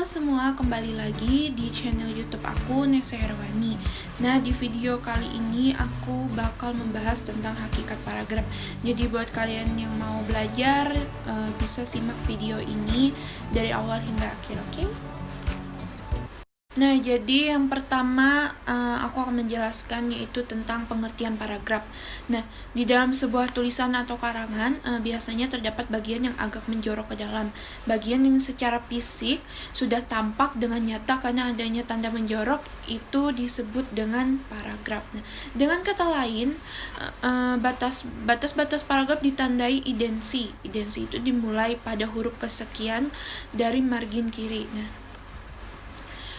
semua, kembali lagi di channel YouTube aku, Nesa Herwani. Nah, di video kali ini aku bakal membahas tentang hakikat paragraf. Jadi buat kalian yang mau belajar, bisa simak video ini dari awal hingga akhir, oke? Nah, jadi yang pertama aku akan menjelaskan yaitu tentang pengertian paragraf. Nah, di dalam sebuah tulisan atau karangan biasanya terdapat bagian yang agak menjorok ke dalam. Bagian yang secara fisik sudah tampak dengan nyata karena adanya tanda menjorok itu disebut dengan paragraf. Nah, dengan kata lain, batas-batas paragraf ditandai idensi. Idensi itu dimulai pada huruf kesekian dari margin kiri. Nah,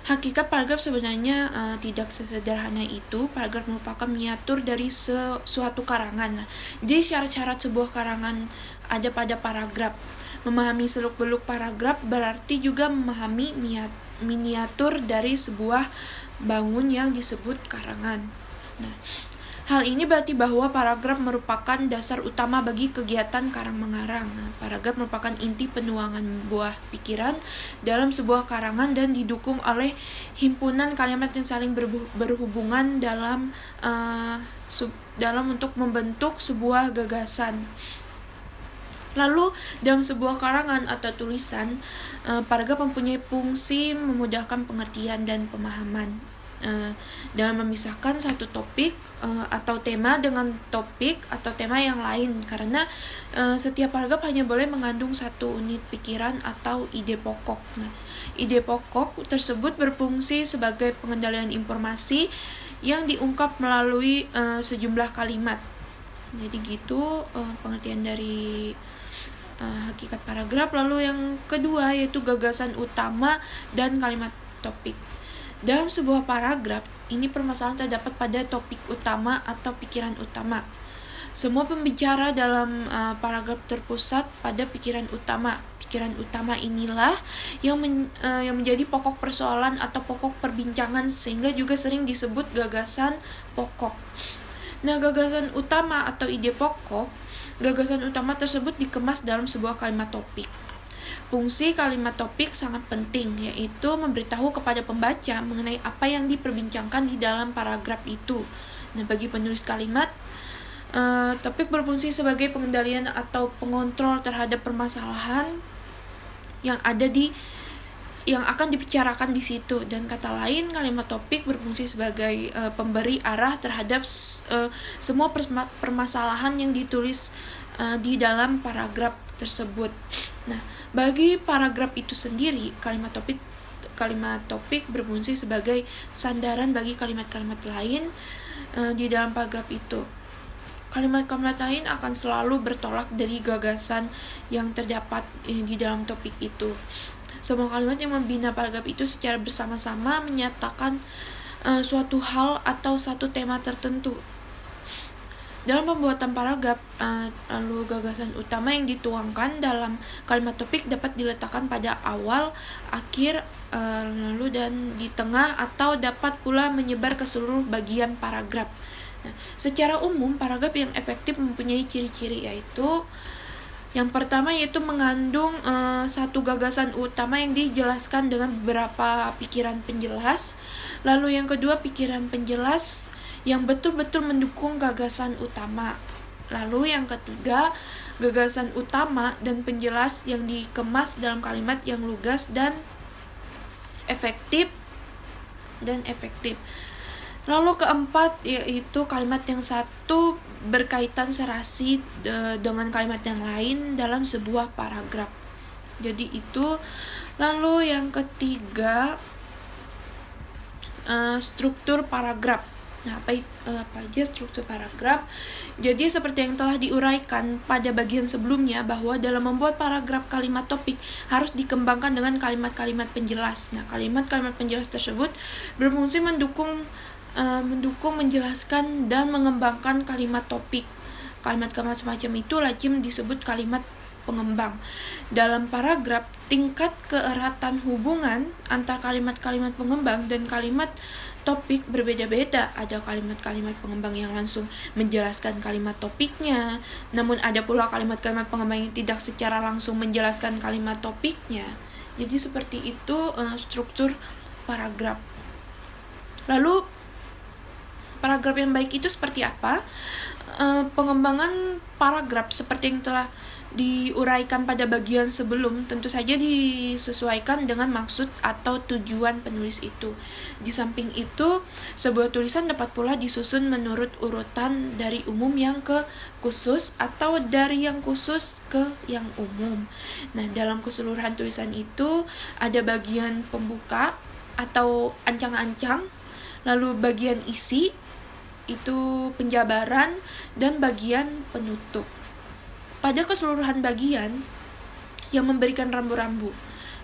hakikat paragraf sebenarnya tidak sesederhana itu. Paragraf merupakan miniatur dari suatu karangan. Nah, jadi syarat-syarat sebuah karangan ada pada paragraf. Memahami seluk-beluk paragraf berarti juga memahami miniatur dari sebuah bangun yang disebut karangan. Nah, hal ini berarti bahwa paragraf merupakan dasar utama bagi kegiatan karang-mengarang. Nah, paragraf merupakan inti penuangan buah pikiran dalam sebuah karangan dan didukung oleh himpunan kalimat yang saling berhubungan dalam untuk membentuk sebuah gagasan. Lalu, dalam sebuah karangan atau tulisan, paragraf mempunyai fungsi memudahkan pengertian dan pemahaman. Dalam memisahkan satu topik atau tema dengan topik atau tema yang lain, karena setiap paragraf hanya boleh mengandung satu unit pikiran atau ide pokok. Nah, ide pokok tersebut berfungsi sebagai pengendalian informasi yang diungkap melalui sejumlah kalimat. Jadi gitu pengertian dari hakikat paragraf. Lalu yang kedua yaitu gagasan utama dan kalimat topik. Dalam sebuah paragraf, ini permasalahan terdapat pada topik utama atau pikiran utama. Semua pembicara dalam paragraf terpusat pada pikiran utama. Pikiran utama inilah yang menjadi pokok persoalan atau pokok perbincangan, sehingga juga sering disebut gagasan pokok. Nah, gagasan utama atau ide pokok, gagasan utama tersebut dikemas dalam sebuah kalimat topik. Fungsi kalimat topik sangat penting, yaitu memberitahu kepada pembaca mengenai apa yang diperbincangkan di dalam paragraf itu. Nah, bagi penulis kalimat, topik berfungsi sebagai pengendalian atau pengontrol terhadap permasalahan yang akan dibicarakan di situ. Dan kata lain, kalimat topik berfungsi sebagai pemberi arah terhadap semua permasalahan yang ditulis di dalam paragraf tersebut. Nah, bagi paragraf itu sendiri, kalimat topik berfungsi sebagai sandaran bagi kalimat-kalimat lain di dalam paragraf itu. Kalimat-kalimat lain akan selalu bertolak dari gagasan yang terdapat di dalam topik itu. Semua kalimat yang membina paragraf itu secara bersama-sama menyatakan suatu hal atau satu tema tertentu. Dalam pembuatan paragraf, lalu gagasan utama yang dituangkan dalam kalimat topik dapat diletakkan pada awal, akhir, lalu dan di tengah, atau dapat pula menyebar ke seluruh bagian paragraf. Nah, secara umum, paragraf yang efektif mempunyai ciri-ciri, yaitu yang pertama yaitu mengandung satu gagasan utama yang dijelaskan dengan beberapa pikiran penjelas. Lalu yang kedua, pikiran penjelas yang betul-betul mendukung gagasan utama. Lalu yang ketiga, gagasan utama dan penjelas yang dikemas dalam kalimat yang lugas dan efektif. Lalu keempat yaitu kalimat yang satu berkaitan serasi dengan kalimat yang lain dalam sebuah paragraf. Jadi itu. Lalu yang ketiga, struktur paragraf. Nah, apa aja struktur paragraf? Jadi seperti yang telah diuraikan pada bagian sebelumnya, bahwa dalam membuat paragraf kalimat topik harus dikembangkan dengan kalimat-kalimat penjelas. Nah, kalimat-kalimat penjelas tersebut berfungsi mendukung, menjelaskan, dan mengembangkan kalimat topik. Kalimat-kalimat semacam itu lazim disebut kalimat pengembang. Dalam paragraf, tingkat keeratan hubungan antar kalimat-kalimat pengembang dan kalimat topik berbeda-beda. Ada kalimat-kalimat pengembang yang langsung menjelaskan kalimat topiknya, namun ada pula kalimat-kalimat pengembang yang tidak secara langsung menjelaskan kalimat topiknya. Jadi seperti itu struktur paragraf. Lalu paragraf yang baik itu seperti apa? Pengembangan paragraf seperti yang telah diuraikan pada bagian sebelum tentu saja disesuaikan dengan maksud atau tujuan penulis itu. Di samping itu, sebuah tulisan dapat pula disusun menurut urutan dari umum yang ke khusus atau dari yang khusus ke yang umum. Nah, dalam keseluruhan tulisan itu ada bagian pembuka atau ancang-ancang, lalu bagian isi itu penjabaran, dan bagian penutup. Pada keseluruhan bagian yang memberikan rambu-rambu.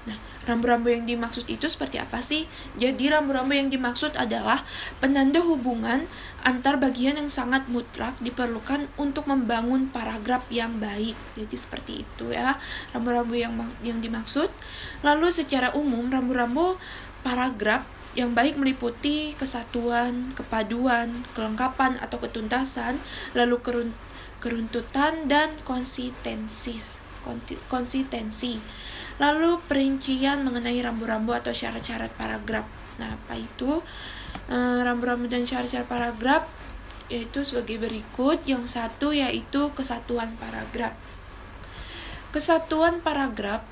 Nah, rambu-rambu yang dimaksud itu seperti apa sih? Jadi rambu-rambu yang dimaksud adalah penanda hubungan antar bagian yang sangat mutlak diperlukan untuk membangun paragraf yang baik. Jadi seperti itu ya, rambu-rambu yang dimaksud. Lalu secara umum rambu-rambu paragraf yang baik meliputi kesatuan, kepaduan, kelengkapan atau ketuntasan, lalu keruntutan dan konsistensi. Lalu perincian mengenai rambu-rambu atau syarat-syarat paragraf. Nah, apa itu rambu-rambu dan syarat-syarat paragraf? Yaitu sebagai berikut. Yang satu yaitu kesatuan paragraf. Kesatuan paragraf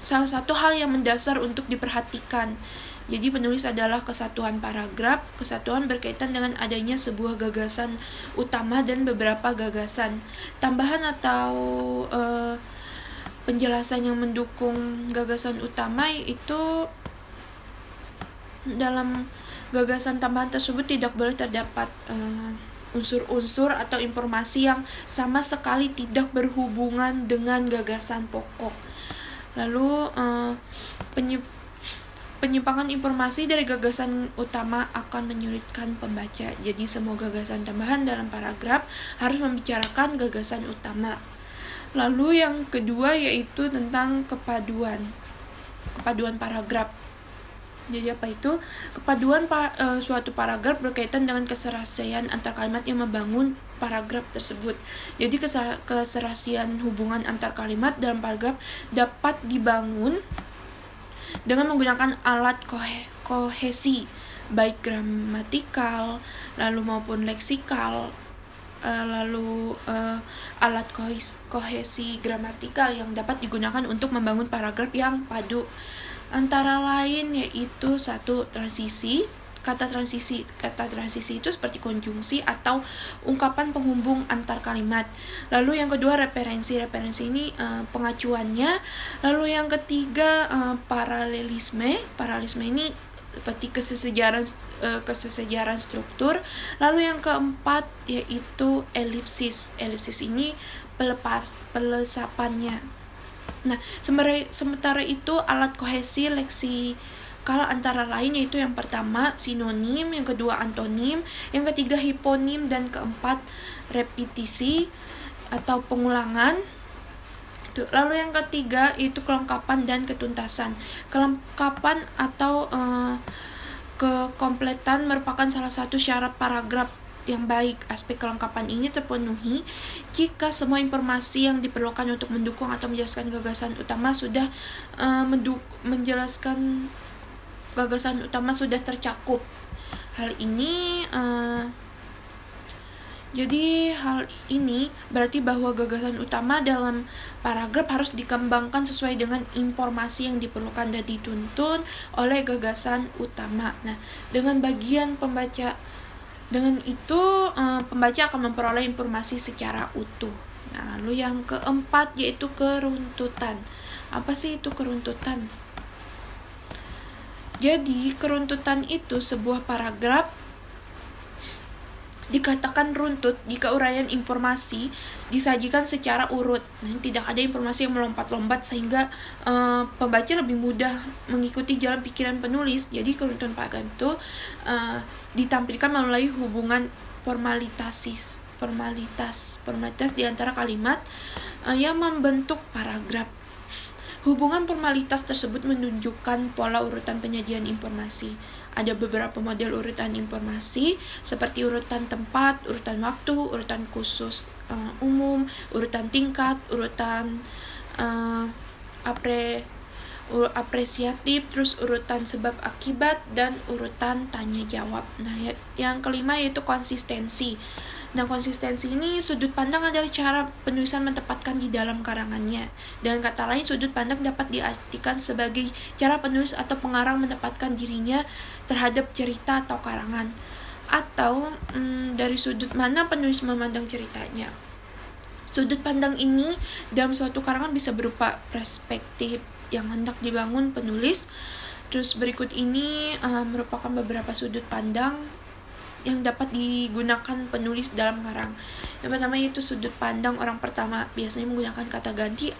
salah satu hal yang mendasar untuk diperhatikan. Jadi penulis adalah kesatuan paragraf. Kesatuan berkaitan dengan adanya sebuah gagasan utama dan beberapa gagasan tambahan atau penjelasan yang mendukung gagasan utama. Itu dalam gagasan tambahan tersebut tidak boleh terdapat unsur-unsur atau informasi yang sama sekali tidak berhubungan dengan gagasan pokok. Lalu penyimpangan informasi dari gagasan utama akan menyulitkan pembaca. Jadi semua gagasan tambahan dalam paragraf harus membicarakan gagasan utama. Lalu yang kedua yaitu tentang kepaduan paragraf. Jadi apa itu? Kepaduan suatu paragraf berkaitan dengan keserasian antar kalimat yang membangun paragraf tersebut. Jadi keserasian hubungan antar kalimat dalam paragraf dapat dibangun dengan menggunakan alat kohesi, baik gramatikal, lalu maupun leksikal, lalu alat kohesi gramatikal yang dapat digunakan untuk membangun paragraf yang padu. Antara lain yaitu satu, transisi. Kata transisi itu seperti konjungsi atau ungkapan penghubung antar kalimat. Lalu yang kedua referensi ini pengacuannya. Lalu yang ketiga paralelisme ini seperti kesesejaran struktur. Lalu yang keempat yaitu elipsis ini pelesapannya. Nah, sementara itu alat kohesi leksikal antara lain yaitu yang pertama sinonim, yang kedua antonim, yang ketiga hiponim, dan keempat repetisi atau pengulangan. Lalu yang ketiga itu kelengkapan dan ketuntasan. Kelengkapan atau kekompletan merupakan salah satu syarat paragraf yang baik. Aspek kelengkapan ini terpenuhi jika semua informasi yang diperlukan untuk mendukung atau menjelaskan gagasan utama sudah tercakup. Hal ini berarti bahwa gagasan utama dalam paragraf harus dikembangkan sesuai dengan informasi yang diperlukan dan dituntun oleh gagasan utama. Nah, dengan itu pembaca akan memperoleh informasi secara utuh. Nah, lalu yang keempat yaitu keruntutan. Apa sih itu keruntutan? Jadi keruntutan itu sebuah paragraf dikatakan runtut jika uraian informasi disajikan secara urut. Nah, tidak ada informasi yang melompat-lompat sehingga pembaca lebih mudah mengikuti jalan pikiran penulis. Jadi keruntutan paragraf itu ditampilkan melalui hubungan formalitas di antara kalimat yang membentuk paragraf. Hubungan formalitas tersebut menunjukkan pola urutan penyajian informasi. Ada beberapa model urutan informasi seperti urutan tempat, urutan waktu, urutan khusus umum, urutan tingkat, urutan apresiatif, terus urutan sebab akibat, dan urutan tanya jawab. Nah, yang kelima yaitu konsistensi. Nah, konsistensi ini sudut pandang adalah cara penulisan menempatkan di dalam karangannya. Dengan kata lain, sudut pandang dapat diartikan sebagai cara penulis atau pengarang menempatkan dirinya terhadap cerita atau karangan. Atau dari sudut mana penulis memandang ceritanya. Sudut pandang ini dalam suatu karangan bisa berupa perspektif yang hendak dibangun penulis. Terus berikut ini merupakan beberapa sudut pandang yang dapat digunakan penulis dalam karang. Yang pertama yaitu sudut pandang orang pertama, biasanya menggunakan kata ganti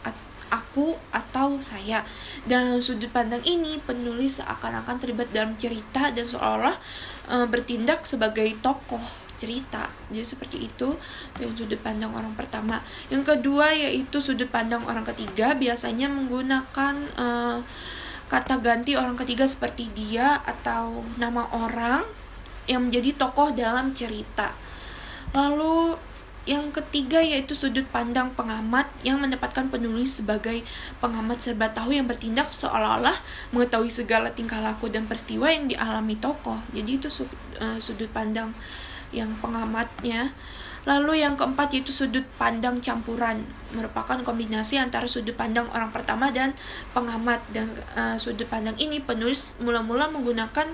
aku atau saya. Dan sudut pandang ini penulis seakan-akan terlibat dalam cerita dan seolah-olah bertindak sebagai tokoh cerita. Jadi seperti itu yang sudut pandang orang pertama. Yang kedua yaitu sudut pandang orang ketiga, biasanya menggunakan kata ganti orang ketiga seperti dia atau nama orang yang menjadi tokoh dalam cerita. Lalu yang ketiga yaitu sudut pandang pengamat yang menempatkan penulis sebagai pengamat serba tahu yang bertindak seolah-olah mengetahui segala tingkah laku dan peristiwa yang dialami tokoh. Jadi itu sudut pandang yang pengamatnya. Lalu yang keempat yaitu sudut pandang campuran, merupakan kombinasi antara sudut pandang orang pertama dan pengamat. Dan sudut pandang ini penulis mula-mula menggunakan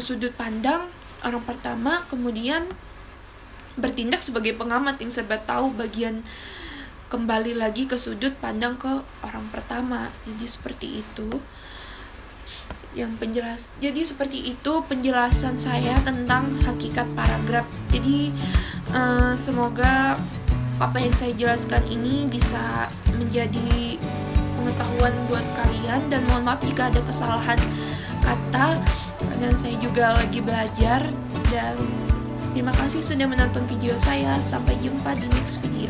sudut pandang orang pertama, kemudian bertindak sebagai pengamat yang serba tahu, bagian kembali lagi ke sudut pandang ke orang pertama. Jadi seperti itu jadi seperti itu penjelasan saya tentang hakikat paragraf. Jadi semoga apa yang saya jelaskan ini bisa menjadi pengetahuan buat kalian, dan mohon maaf jika ada kesalahan kata, dan saya juga lagi belajar. Dan terima kasih sudah menonton video saya. Sampai jumpa di next video.